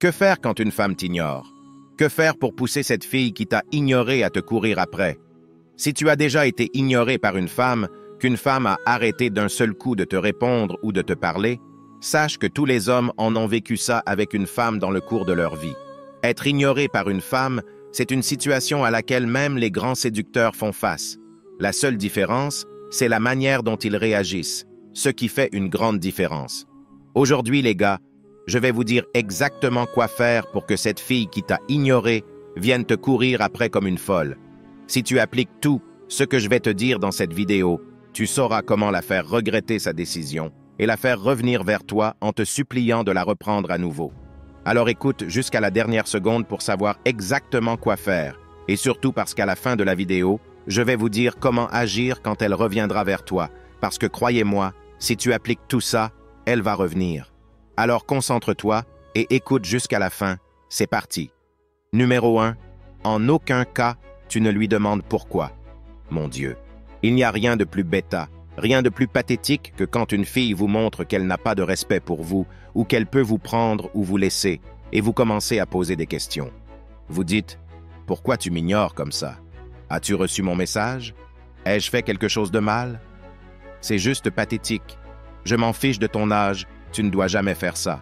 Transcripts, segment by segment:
Que faire quand une femme t'ignore? Que faire pour pousser cette fille qui t'a ignoré à te courir après? Si tu as déjà été ignoré par une femme, qu'une femme a arrêté d'un seul coup de te répondre ou de te parler, sache que tous les hommes en ont vécu ça avec une femme dans le cours de leur vie. Être ignoré par une femme, c'est une situation à laquelle même les grands séducteurs font face. La seule différence, c'est la manière dont ils réagissent, ce qui fait une grande différence. Aujourd'hui, les gars, je vais vous dire exactement quoi faire pour que cette fille qui t'a ignoré vienne te courir après comme une folle. Si tu appliques tout ce que je vais te dire dans cette vidéo, tu sauras comment la faire regretter sa décision et la faire revenir vers toi en te suppliant de la reprendre à nouveau. Alors écoute jusqu'à la dernière seconde pour savoir exactement quoi faire, et surtout parce qu'à la fin de la vidéo, je vais vous dire comment agir quand elle reviendra vers toi, parce que croyez-moi, si tu appliques tout ça, elle va revenir. Alors concentre-toi et écoute jusqu'à la fin, c'est parti. Numéro 1, en aucun cas, tu ne lui demandes pourquoi. Mon Dieu, il n'y a rien de plus bêta, rien de plus pathétique que quand une fille vous montre qu'elle n'a pas de respect pour vous ou qu'elle peut vous prendre ou vous laisser et vous commencez à poser des questions. Vous dites « Pourquoi tu m'ignores comme ça? As-tu reçu mon message? Ai-je fait quelque chose de mal? » C'est juste pathétique. Je m'en fiche de ton âge, tu ne dois jamais faire ça.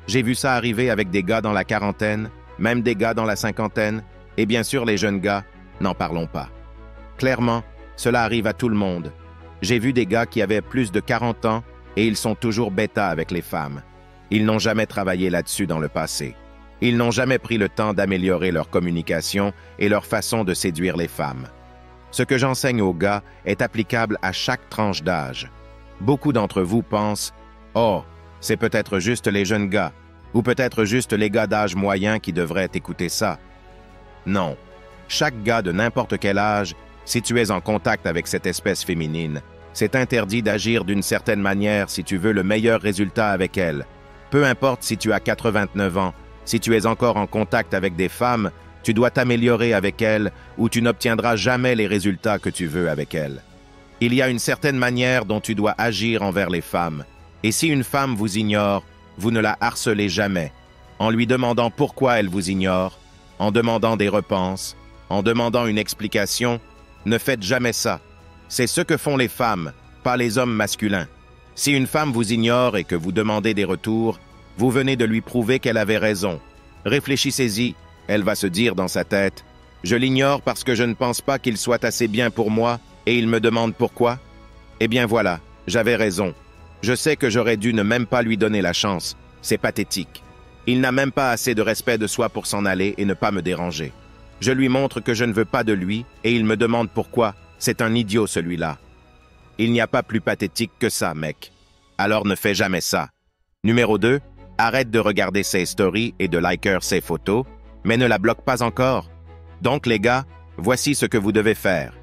J'ai vu ça arriver avec des gars dans la quarantaine, même des gars dans la cinquantaine, et bien sûr les jeunes gars, n'en parlons pas. Clairement, cela arrive à tout le monde. J'ai vu des gars qui avaient plus de 40 ans et ils sont toujours bêta avec les femmes. Ils n'ont jamais travaillé là-dessus dans le passé. Ils n'ont jamais pris le temps d'améliorer leur communication et leur façon de séduire les femmes. Ce que j'enseigne aux gars est applicable à chaque tranche d'âge. Beaucoup d'entre vous pensent « Oh, c'est peut-être juste les jeunes gars, ou peut-être juste les gars d'âge moyen qui devraient écouter ça. » Non, chaque gars de n'importe quel âge, si tu es en contact avec cette espèce féminine, c'est interdit d'agir d'une certaine manière si tu veux le meilleur résultat avec elle. Peu importe si tu as 89 ans, si tu es encore en contact avec des femmes, tu dois t'améliorer avec elles ou tu n'obtiendras jamais les résultats que tu veux avec elles. Il y a une certaine manière dont tu dois agir envers les femmes. Et si une femme vous ignore, vous ne la harcelez jamais, en lui demandant pourquoi elle vous ignore, en demandant des repenses, en demandant une explication. Ne faites jamais ça. C'est ce que font les femmes, pas les hommes masculins. Si une femme vous ignore et que vous demandez des retours, vous venez de lui prouver qu'elle avait raison. Réfléchissez-y, elle va se dire dans sa tête « Je l'ignore parce que je ne pense pas qu'il soit assez bien pour moi et il me demande pourquoi. Eh bien voilà, j'avais raison. Je sais que j'aurais dû ne même pas lui donner la chance. C'est pathétique. Il n'a même pas assez de respect de soi pour s'en aller et ne pas me déranger. Je lui montre que je ne veux pas de lui et il me demande pourquoi. C'est un idiot celui-là. Il n'y a pas plus pathétique que ça, mec. Alors ne fais jamais ça. Numéro 2, arrête de regarder ses stories et de liker ses photos, mais ne la bloque pas encore. Donc les gars, voici ce que vous devez faire.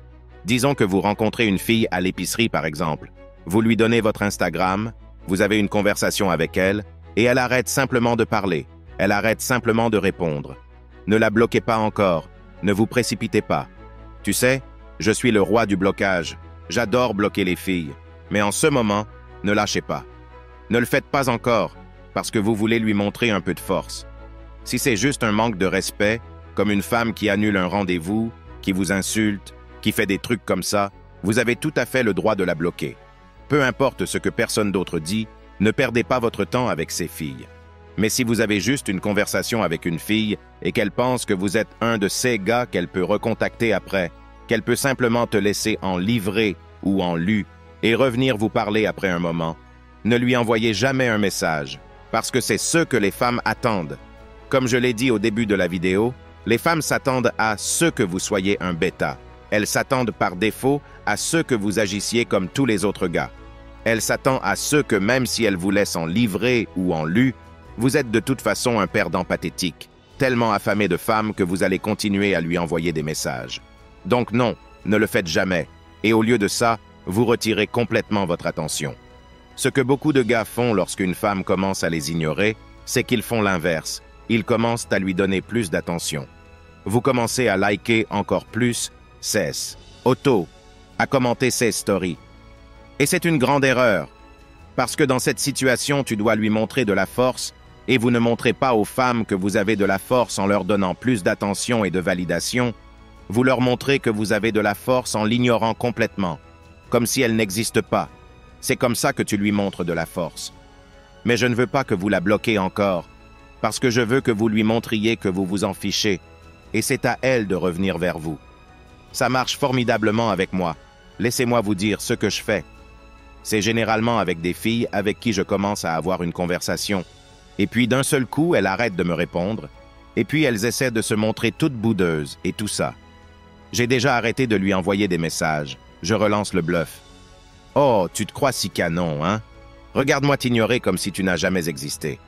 Disons que vous rencontrez une fille à l'épicerie par exemple. Vous lui donnez votre Instagram, vous avez une conversation avec elle, et elle arrête simplement de parler. Elle arrête simplement de répondre. Ne la bloquez pas encore. Ne vous précipitez pas. Tu sais, je suis le roi du blocage. J'adore bloquer les filles. Mais en ce moment, ne lâchez pas. Ne le faites pas encore, parce que vous voulez lui montrer un peu de force. Si c'est juste un manque de respect, comme une femme qui annule un rendez-vous, qui vous insulte, qui fait des trucs comme ça, vous avez tout à fait le droit de la bloquer. Peu importe ce que personne d'autre dit, ne perdez pas votre temps avec ces filles. Mais si vous avez juste une conversation avec une fille et qu'elle pense que vous êtes un de ces gars qu'elle peut recontacter après, qu'elle peut simplement te laisser en livrer ou en lu et revenir vous parler après un moment, ne lui envoyez jamais un message, parce que c'est ce que les femmes attendent. Comme je l'ai dit au début de la vidéo, les femmes s'attendent à ce que vous soyez un bêta. Elles s'attendent par défaut à ce que vous agissiez comme tous les autres gars. Elles s'attendent à ce que même si elles vous laissent en livrer ou en lu, vous êtes de toute façon un perdant pathétique, tellement affamé de femmes que vous allez continuer à lui envoyer des messages. Donc non, ne le faites jamais, et au lieu de ça, vous retirez complètement votre attention. Ce que beaucoup de gars font lorsqu'une femme commence à les ignorer, c'est qu'ils font l'inverse. Ils commencent à lui donner plus d'attention. Vous commencez à liker encore plus ses autos, à commenter ses stories. Et c'est une grande erreur, parce que dans cette situation, tu dois lui montrer de la force et vous ne montrez pas aux femmes que vous avez de la force en leur donnant plus d'attention et de validation, vous leur montrez que vous avez de la force en l'ignorant complètement, comme si elle n'existe pas. C'est comme ça que tu lui montres de la force. Mais je ne veux pas que vous la bloquiez encore, parce que je veux que vous lui montriez que vous vous en fichez, et c'est à elle de revenir vers vous. Ça marche formidablement avec moi. Laissez-moi vous dire ce que je fais. C'est généralement avec des filles avec qui je commence à avoir une conversation. Et puis d'un seul coup, elles arrêtent de me répondre, et puis elles essaient de se montrer toutes boudeuses et tout ça. J'ai déjà arrêté de lui envoyer des messages. Je relance le bluff. Oh, tu te crois si canon, hein? Regarde-moi t'ignorer comme si tu n'as jamais existé.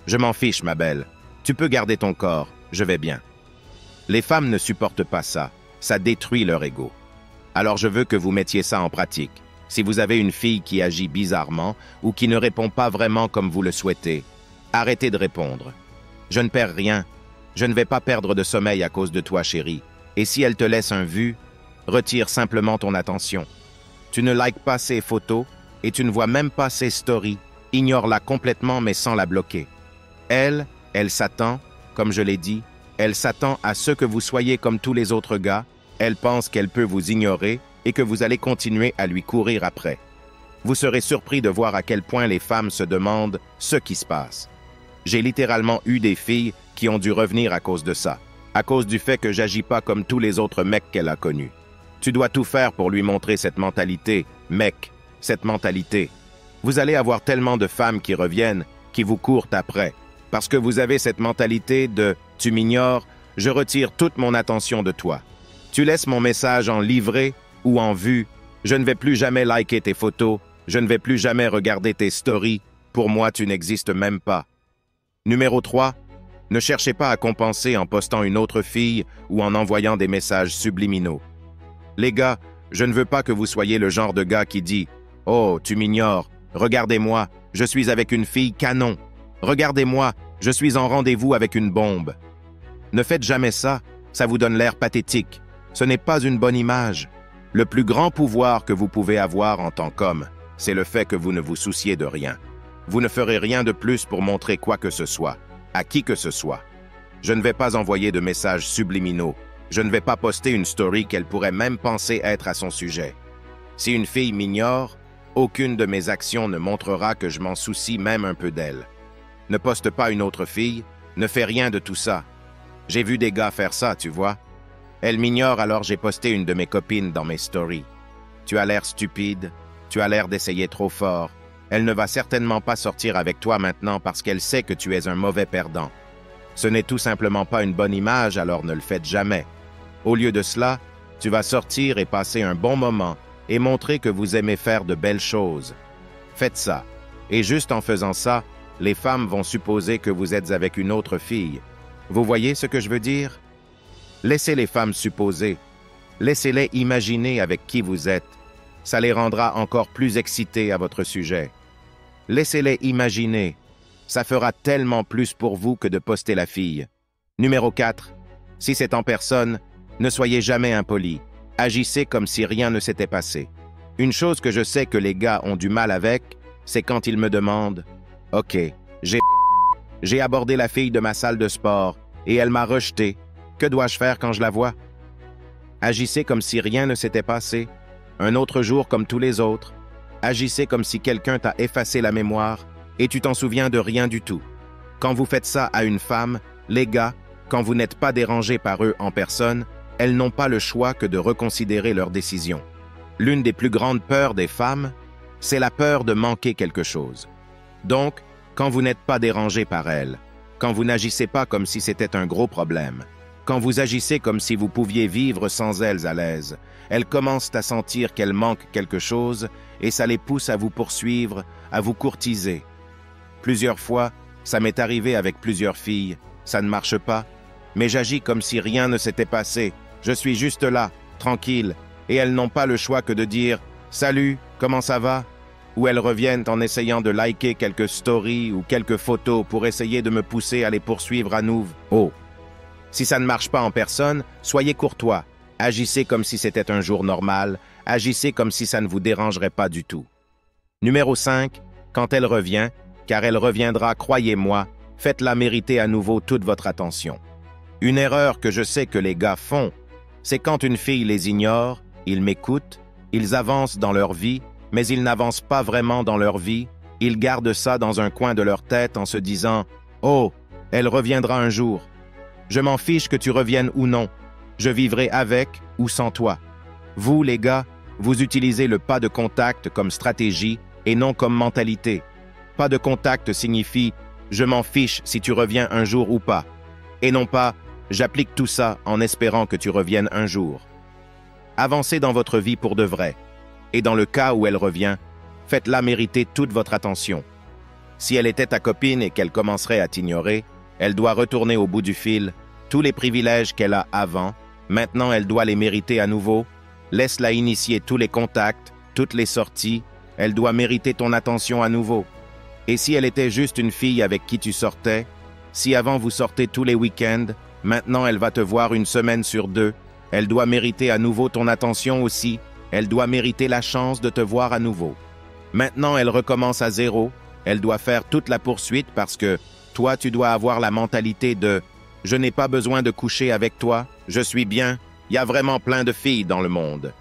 Je m'en fiche, ma belle. Tu peux garder ton corps, je vais bien. Les femmes ne supportent pas ça. Ça détruit leur ego. Alors je veux que vous mettiez ça en pratique. Si vous avez une fille qui agit bizarrement ou qui ne répond pas vraiment comme vous le souhaitez, arrêtez de répondre. Je ne perds rien. Je ne vais pas perdre de sommeil à cause de toi, chérie. Et si elle te laisse un vu, retire simplement ton attention. Tu ne likes pas ses photos et tu ne vois même pas ses stories. Ignore-la complètement mais sans la bloquer. Elle s'attend, comme je l'ai dit, elle s'attend à ce que vous soyez comme tous les autres gars. Elle pense qu'elle peut vous ignorer et que vous allez continuer à lui courir après. Vous serez surpris de voir à quel point les femmes se demandent ce qui se passe. J'ai littéralement eu des filles qui ont dû revenir à cause de ça, à cause du fait que j'agis pas comme tous les autres mecs qu'elle a connus. Tu dois tout faire pour lui montrer cette mentalité, mec, cette mentalité. Vous allez avoir tellement de femmes qui reviennent, qui vous courent après, parce que vous avez cette mentalité de « tu m'ignores, je retire toute mon attention de toi. Tu laisses mon message en livré ou en vue, je ne vais plus jamais liker tes photos, je ne vais plus jamais regarder tes stories, pour moi tu n'existes même pas. » Numéro 3. Ne cherchez pas à compenser en postant une autre fille ou en envoyant des messages subliminaux. Les gars, je ne veux pas que vous soyez le genre de gars qui dit « Oh, tu m'ignores, regardez-moi, je suis avec une fille canon. Regardez-moi, je suis en rendez-vous avec une bombe. » Ne faites jamais ça, ça vous donne l'air pathétique. Ce n'est pas une bonne image. Le plus grand pouvoir que vous pouvez avoir en tant qu'homme, c'est le fait que vous ne vous souciez de rien. Vous ne ferez rien de plus pour montrer quoi que ce soit, à qui que ce soit. Je ne vais pas envoyer de messages subliminaux. Je ne vais pas poster une story qu'elle pourrait même penser être à son sujet. Si une fille m'ignore, aucune de mes actions ne montrera que je m'en soucie même un peu d'elle. Ne poste pas une autre fille, ne fais rien de tout ça. J'ai vu des gars faire ça, tu vois. Elle m'ignore alors j'ai posté une de mes copines dans mes stories. Tu as l'air stupide, tu as l'air d'essayer trop fort. Elle ne va certainement pas sortir avec toi maintenant parce qu'elle sait que tu es un mauvais perdant. Ce n'est tout simplement pas une bonne image, alors ne le faites jamais. Au lieu de cela, tu vas sortir et passer un bon moment et montrer que vous aimez faire de belles choses. Faites ça. Et juste en faisant ça, les femmes vont supposer que vous êtes avec une autre fille. Vous voyez ce que je veux dire? Laissez les femmes supposer. Laissez-les imaginer avec qui vous êtes. Ça les rendra encore plus excités à votre sujet. Laissez-les imaginer. Ça fera tellement plus pour vous que de poster la fille. Numéro 4. Si c'est en personne, ne soyez jamais impoli. Agissez comme si rien ne s'était passé. Une chose que je sais que les gars ont du mal avec, c'est quand ils me demandent « Ok, j'ai abordé la fille de ma salle de sport et elle m'a rejeté. Que dois-je faire quand je la vois? » Agissez comme si rien ne s'était passé. Un autre jour comme tous les autres. Agissez comme si quelqu'un t'a effacé la mémoire et tu t'en souviens de rien du tout. Quand vous faites ça à une femme, les gars, quand vous n'êtes pas dérangé par eux en personne, elles n'ont pas le choix que de reconsidérer leur décision. L'une des plus grandes peurs des femmes, c'est la peur de manquer quelque chose. Donc, quand vous n'êtes pas dérangé par elles, quand vous n'agissez pas comme si c'était un gros problème, quand vous agissez comme si vous pouviez vivre sans elles à l'aise, elles commencent à sentir qu'elles manquent quelque chose et ça les pousse à vous poursuivre, à vous courtiser. Plusieurs fois, ça m'est arrivé avec plusieurs filles, ça ne marche pas, mais j'agis comme si rien ne s'était passé. Je suis juste là, tranquille, et elles n'ont pas le choix que de dire « Salut, comment ça va ?» ou elles reviennent en essayant de liker quelques stories ou quelques photos pour essayer de me pousser à les poursuivre à nouveau. Oh! Si ça ne marche pas en personne, soyez courtois. Agissez comme si c'était un jour normal. Agissez comme si ça ne vous dérangerait pas du tout. Numéro 5. Quand elle revient, car elle reviendra, croyez-moi, faites-la mériter à nouveau toute votre attention. Une erreur que je sais que les gars font, c'est quand une fille les ignore, ils m'écoutent, ils avancent dans leur vie, mais ils n'avancent pas vraiment dans leur vie, ils gardent ça dans un coin de leur tête en se disant « Oh, elle reviendra un jour. Je m'en fiche que tu reviennes ou non. Je vivrai avec ou sans toi. » Vous, les gars, vous utilisez le pas de contact comme stratégie et non comme mentalité. Pas de contact signifie « je m'en fiche si tu reviens un jour ou pas » et non pas « j'applique tout ça en espérant que tu reviennes un jour ». Avancez dans votre vie pour de vrai. Et dans le cas où elle revient, faites-la mériter toute votre attention. Si elle était ta copine et qu'elle commencerait à t'ignorer, elle doit retourner au bout du fil. Tous les privilèges qu'elle a avant, maintenant elle doit les mériter à nouveau. Laisse-la initier tous les contacts, toutes les sorties. Elle doit mériter ton attention à nouveau. Et si elle était juste une fille avec qui tu sortais, si avant vous sortez tous les week-ends, maintenant elle va te voir une semaine sur 2, elle doit mériter à nouveau ton attention aussi. Elle doit mériter la chance de te voir à nouveau. Maintenant, elle recommence à zéro. Elle doit faire toute la poursuite parce que toi, tu dois avoir la mentalité de « je n'ai pas besoin de coucher avec toi, je suis bien, il y a vraiment plein de filles dans le monde. »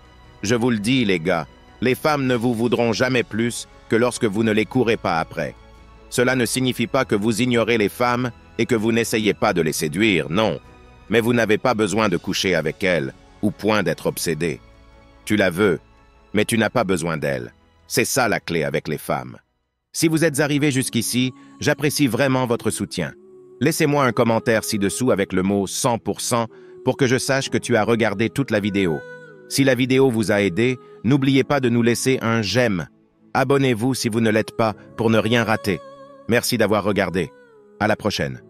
Je vous le dis, les gars, les femmes ne vous voudront jamais plus que lorsque vous ne les courez pas après. Cela ne signifie pas que vous ignorez les femmes et que vous n'essayez pas de les séduire, non. Mais vous n'avez pas besoin de coucher avec elles, ou point d'être obsédé. Tu la veux, mais tu n'as pas besoin d'elle. C'est ça la clé avec les femmes. Si vous êtes arrivé jusqu'ici, j'apprécie vraiment votre soutien. Laissez-moi un commentaire ci-dessous avec le mot 100% pour que je sache que tu as regardé toute la vidéo. Si la vidéo vous a aidé, n'oubliez pas de nous laisser un j'aime. Abonnez-vous si vous ne l'êtes pas pour ne rien rater. Merci d'avoir regardé. À la prochaine.